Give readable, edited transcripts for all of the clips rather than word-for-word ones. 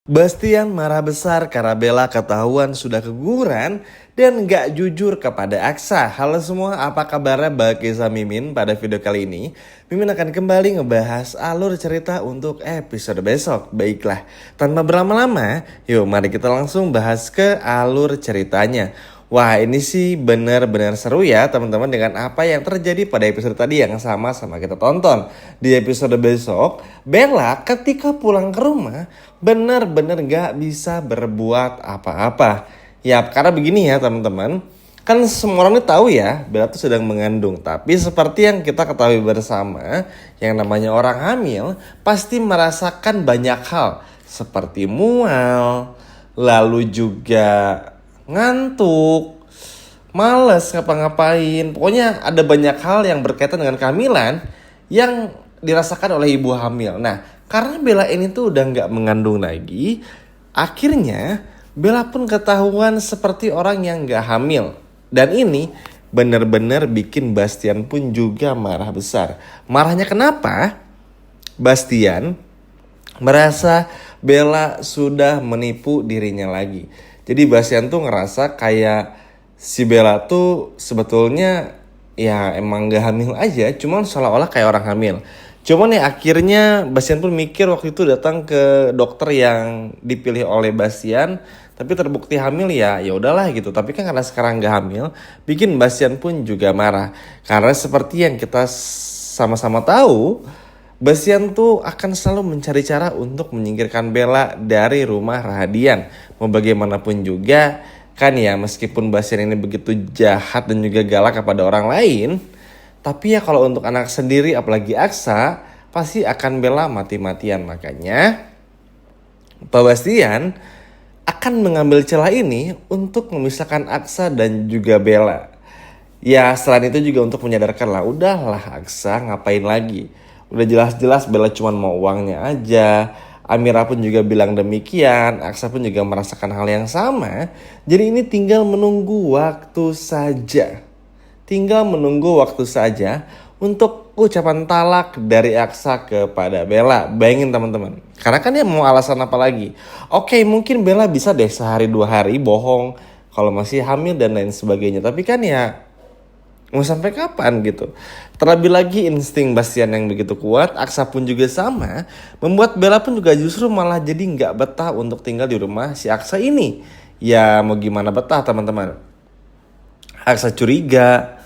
Bastian marah besar karena Bella ketahuan sudah keguguran dan gak jujur kepada Aksa. Halo semua, apa kabarnya bagi Mimin? Pada video kali ini, Mimin akan kembali ngebahas alur cerita untuk episode besok. Baiklah, tanpa berlama-lama, yuk mari kita langsung bahas ke alur ceritanya. Wah, ini sih benar-benar seru ya teman-teman dengan apa yang terjadi pada episode tadi yang sama-sama kita tonton. Di episode besok, Bella ketika pulang ke rumah benar-benar gak bisa berbuat apa-apa. Ya, karena begini ya teman-teman. Kan semua orang ini tahu ya, Bella tuh sedang mengandung. Tapi seperti yang kita ketahui bersama, yang namanya orang hamil pasti merasakan banyak hal. Seperti mual, lalu juga ngantuk, males ngapa-ngapain. Pokoknya ada banyak hal yang berkaitan dengan kehamilan yang dirasakan oleh ibu hamil. Nah, karena Bella ini tuh udah gak mengandung lagi, akhirnya Bella pun ketahuan seperti orang yang gak hamil. Dan ini benar-benar bikin Bastian pun juga marah besar. Marahnya kenapa? Bastian merasa Bella sudah menipu dirinya lagi. Jadi Bastian tuh ngerasa kayak si Bella tuh sebetulnya ya emang gak hamil aja, cuman seolah-olah kayak orang hamil. Cuman ya akhirnya Bastian pun mikir waktu itu datang ke dokter yang dipilih oleh Bastian, tapi terbukti hamil ya udahlah gitu. Tapi kan karena sekarang gak hamil, bikin Bastian pun juga marah. Karena seperti yang kita sama-sama tahu, Bastian tuh akan selalu mencari cara untuk menyingkirkan Bella dari rumah Rahadian. Mau bagaimanapun juga, kan ya meskipun Bastian ini begitu jahat dan juga galak kepada orang lain, tapi ya kalau untuk anak sendiri apalagi Aksa, pasti akan Bella mati-matian. Makanya Pak Bastian akan mengambil celah ini untuk memisahkan Aksa dan juga Bella. Ya selain itu juga untuk menyadarkan lah, udahlah Aksa ngapain lagi. Udah jelas-jelas Bella cuma mau uangnya aja. Amira pun juga bilang demikian. Aksa pun juga merasakan hal yang sama. Jadi ini tinggal menunggu waktu saja. Tinggal menunggu waktu saja untuk ucapan talak dari Aksa kepada Bella. Bayangin teman-teman. Karena kan dia mau alasan apa lagi? Oke, mungkin Bella bisa deh sehari 2 hari bohong kalau masih hamil dan lain sebagainya. Tapi kan ya mau sampai kapan gitu. Terlebih lagi insting Bastian yang begitu kuat, Aksa pun juga sama, membuat Bella pun juga justru malah jadi gak betah untuk tinggal di rumah si Aksa ini. Ya mau gimana betah teman-teman. Aksa curiga,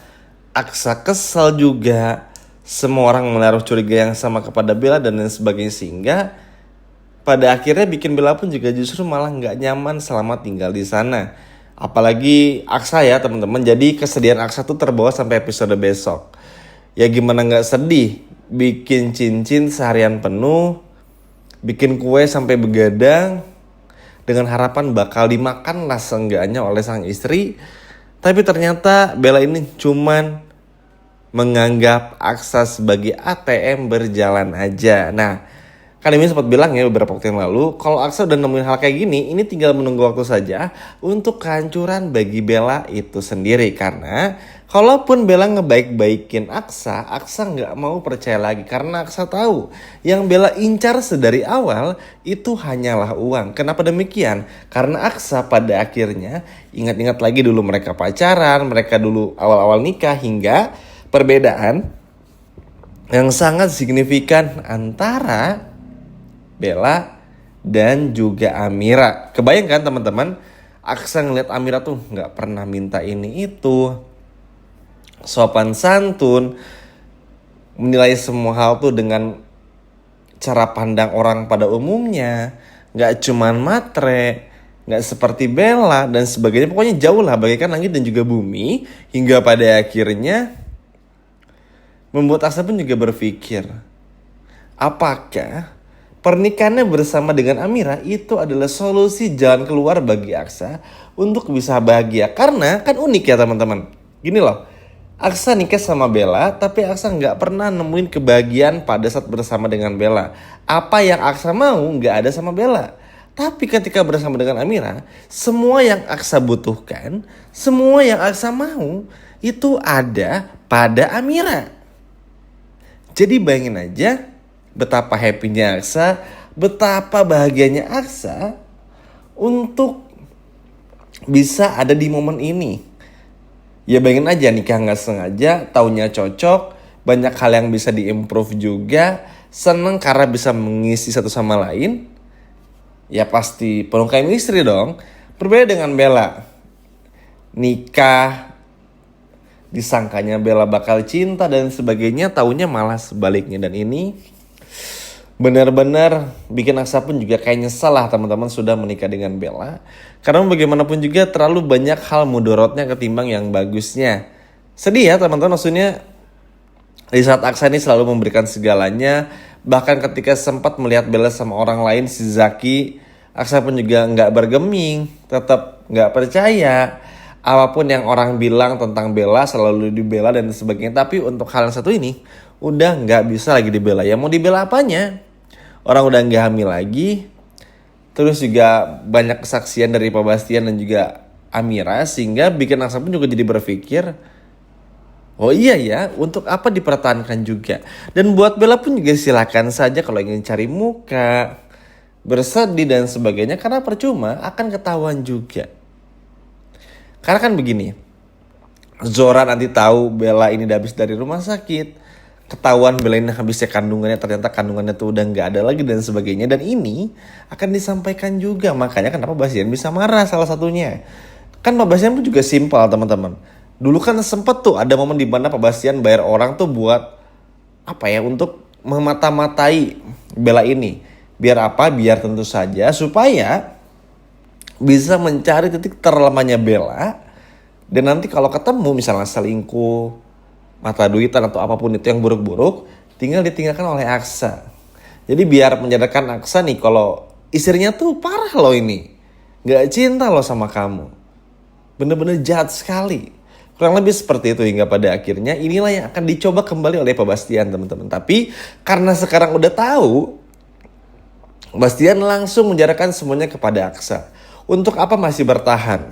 Aksa kesal juga. Semua orang menaruh curiga yang sama kepada Bella dan lain sebagainya. Sehingga pada akhirnya bikin Bella pun juga justru malah gak nyaman selama tinggal di sana. Apalagi Aksa ya teman-teman. Jadi kesedihan Aksa tuh terbawa sampai episode besok. Ya gimana gak sedih. Bikin cincin seharian penuh. Bikin kue sampai begadang. Dengan harapan bakal dimakan lah seenggaknya oleh sang istri. Tapi ternyata Bella ini cuman menganggap Aksa sebagai ATM berjalan aja. Nah, kan Mimin sempat bilang ya beberapa waktu yang lalu, kalau Aksa udah nemuin hal kayak gini, ini tinggal menunggu waktu saja untuk kehancuran bagi Bella itu sendiri. Karena kalaupun Bella ngebaik-baikin Aksa, Aksa nggak mau percaya lagi. Karena Aksa tahu yang Bella incar sedari awal itu hanyalah uang. Kenapa demikian? Karena Aksa pada akhirnya ingat-ingat lagi dulu mereka pacaran, mereka dulu awal-awal nikah hingga perbedaan yang sangat signifikan antara Bella dan juga Amira. Kebayang kan teman-teman? Aksa ngeliat Amira tuh gak pernah minta ini itu. Sopan santun. Menilai semua hal tuh dengan cara pandang orang pada umumnya. Gak cuman matre. Gak seperti Bella dan sebagainya. Pokoknya jauh lah bagaikan langit dan juga bumi. Hingga pada akhirnya membuat Aksa pun juga berpikir, apakah pernikahannya bersama dengan Amira itu adalah solusi jalan keluar bagi Aksa untuk bisa bahagia. Karena kan unik ya teman-teman. Gini loh, Aksa nikah sama Bella, tapi Aksa gak pernah nemuin kebahagiaan pada saat bersama dengan Bella. Apa yang Aksa mau gak ada sama Bella. Tapi ketika bersama dengan Amira, semua yang Aksa butuhkan, semua yang Aksa mau, itu ada pada Amira. Jadi bayangin aja betapa happy-nya Aksa Betapa bahagianya Aksa untuk bisa ada di momen ini. Ya bayangin aja nikah gak sengaja, taunya cocok, banyak hal yang bisa diimprove juga, seneng karena bisa mengisi satu sama lain. Ya pasti penuh chemistry dong. Berbeda dengan Bella. Nikah, disangkanya Bella bakal cinta dan sebagainya, taunya malah sebaliknya. Dan ini benar-benar bikin Aksa pun juga kayak nyesal lah teman-teman sudah menikah dengan Bella. Karena bagaimanapun juga terlalu banyak hal mudorotnya ketimbang yang bagusnya. Sedih ya teman-teman, maksudnya di saat Aksa ini selalu memberikan segalanya. Bahkan ketika sempat melihat Bella sama orang lain, si Zaki, Aksa pun juga gak bergeming, tetap gak percaya. Apapun yang orang bilang tentang Bella selalu dibela dan sebagainya. Tapi untuk hal yang satu ini udah gak bisa lagi dibela. Ya mau dibela apanya? Orang udah gak hamil lagi. Terus juga banyak kesaksian dari Pak Bastian dan juga Amira. Sehingga bikin Aksa pun juga jadi berpikir, oh iya ya, untuk apa dipertahankan juga. Dan buat Bella pun juga silakan saja kalau ingin cari muka, bersedih dan sebagainya. Karena percuma akan ketahuan juga. Karena kan begini, Zora nanti tahu Bella ini udah habis dari rumah sakit, ketahuan Bella ini habisnya kandungannya, ternyata kandungannya tuh udah gak ada lagi dan sebagainya. Dan ini akan disampaikan juga, makanya kenapa Bastian bisa marah salah satunya. Kan Pak Bastian pun juga simpel teman-teman. Dulu kan sempet tuh ada momen di mana Pak Bastian bayar orang tuh buat apa ya, untuk memata-matai Bella ini. Biar apa? Biar tentu saja supaya bisa mencari titik terlemahnya Bella. Dan nanti kalau ketemu misalnya selingkuh, mata duitan atau apapun itu yang buruk-buruk, tinggal ditinggalkan oleh Aksa. Jadi biar menyadarkan Aksa nih kalau istrinya tuh parah loh ini, gak cinta loh sama kamu, bener-bener jahat sekali. Kurang lebih seperti itu, hingga pada akhirnya inilah yang akan dicoba kembali oleh Pak Bastian teman-teman. Tapi karena sekarang udah tahu, Bastian langsung menjarahkan semuanya kepada Aksa. Untuk apa masih bertahan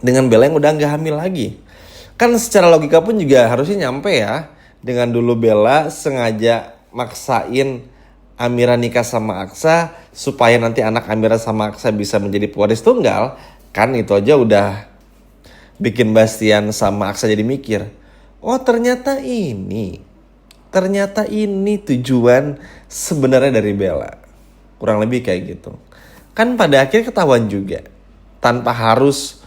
dengan Bella yang udah gak hamil lagi? Kan secara logika pun juga harusnya nyampe ya. Dengan dulu Bella sengaja maksain Amira nikah sama Aksa supaya nanti anak Amira sama Aksa bisa menjadi pewaris tunggal. Kan itu aja udah bikin Bastian sama Aksa jadi mikir, oh ternyata ini tujuan sebenarnya dari Bella. Kurang lebih kayak gitu. Kan pada akhirnya ketahuan juga, tanpa harus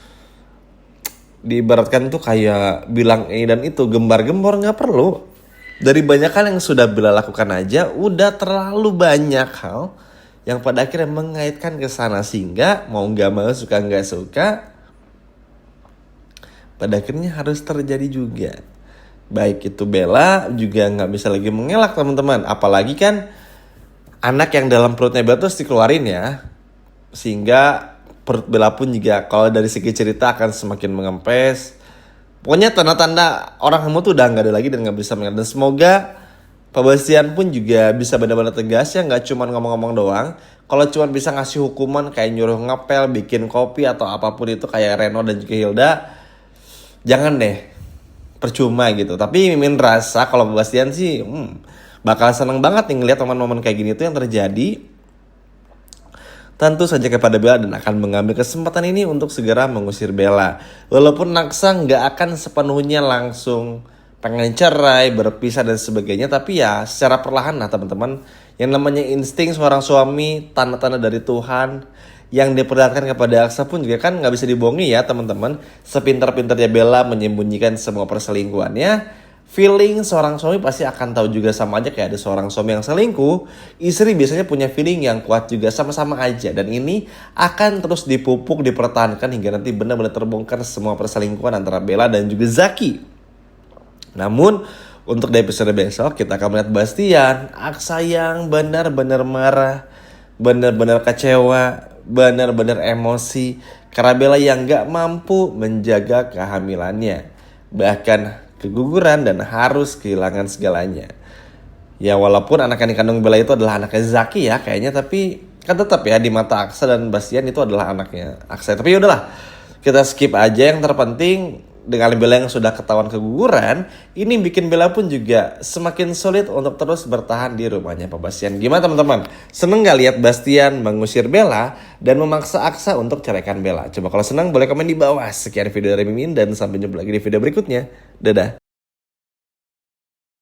diibaratkan tuh kayak bilang ini dan itu, gembar-gembor, gak perlu. Dari banyak hal yang sudah Bella lakukan aja, udah terlalu banyak hal yang pada akhirnya mengaitkan ke sana. Sehingga mau gak mau, suka gak suka, pada akhirnya harus terjadi juga. Baik itu Bella juga gak bisa lagi mengelak teman-teman. Apalagi kan anak yang dalam perutnya Bella terus dikeluarin ya. Sehingga perut Bella pun juga kalau dari segi cerita akan semakin mengempes. Pokoknya tanda-tanda orang hamil tuh udah gak ada lagi dan gak bisa mengelak. Dan semoga Pak Bastian pun juga bisa benar-benar tegas ya, gak cuma ngomong-ngomong doang. Kalau cuma bisa ngasih hukuman kayak nyuruh ngepel, bikin kopi atau apapun itu kayak Reno dan juga Hilda, jangan deh, percuma gitu. Tapi Mimin rasa kalau Pak Bastian sih bakal seneng banget nih ngeliat momen-momen kayak gini tuh yang terjadi. Tentu saja kepada Bella dan akan mengambil kesempatan ini untuk segera mengusir Bella. Walaupun Aksa gak akan sepenuhnya langsung pengen cerai, berpisah dan sebagainya. Tapi ya secara perlahan lah teman-teman. Yang namanya insting seorang suami, tanda-tanda dari Tuhan yang diperlihatkan kepada Aksa pun juga kan gak bisa dibohongi ya teman-teman. Sepintar-pintarnya Bella menyembunyikan semua perselingkuhannya, feeling seorang suami pasti akan tahu juga sama aja kayak ada seorang suami yang selingkuh. Istri biasanya punya feeling yang kuat juga, sama-sama aja. Dan ini akan terus dipupuk, dipertahankan hingga nanti benar-benar terbongkar semua perselingkuhan antara Bella dan juga Zaki. Namun untuk di episode besok kita akan melihat Bastian, Aksa yang benar-benar marah, benar-benar kecewa, benar-benar emosi karena Bella yang gak mampu menjaga kehamilannya. Bahkan keguguran dan harus kehilangan segalanya. Ya walaupun anak yang dikandung Bella itu adalah anaknya Zaki ya kayaknya, tapi kan tetap ya di mata Aksa dan Bastian itu adalah anaknya Aksa. Tapi yaudahlah, kita skip aja. Yang terpenting dengan Bella yang sudah ketahuan keguguran, ini bikin Bella pun juga semakin sulit untuk terus bertahan di rumahnya Pak Bastian. Gimana teman-teman? Seneng gak lihat Bastian mengusir Bella dan memaksa Aksa untuk ceraikan Bella? Coba kalau senang boleh komen di bawah. Sekian video dari Mimin dan sampai jumpa lagi di video berikutnya. Dadah.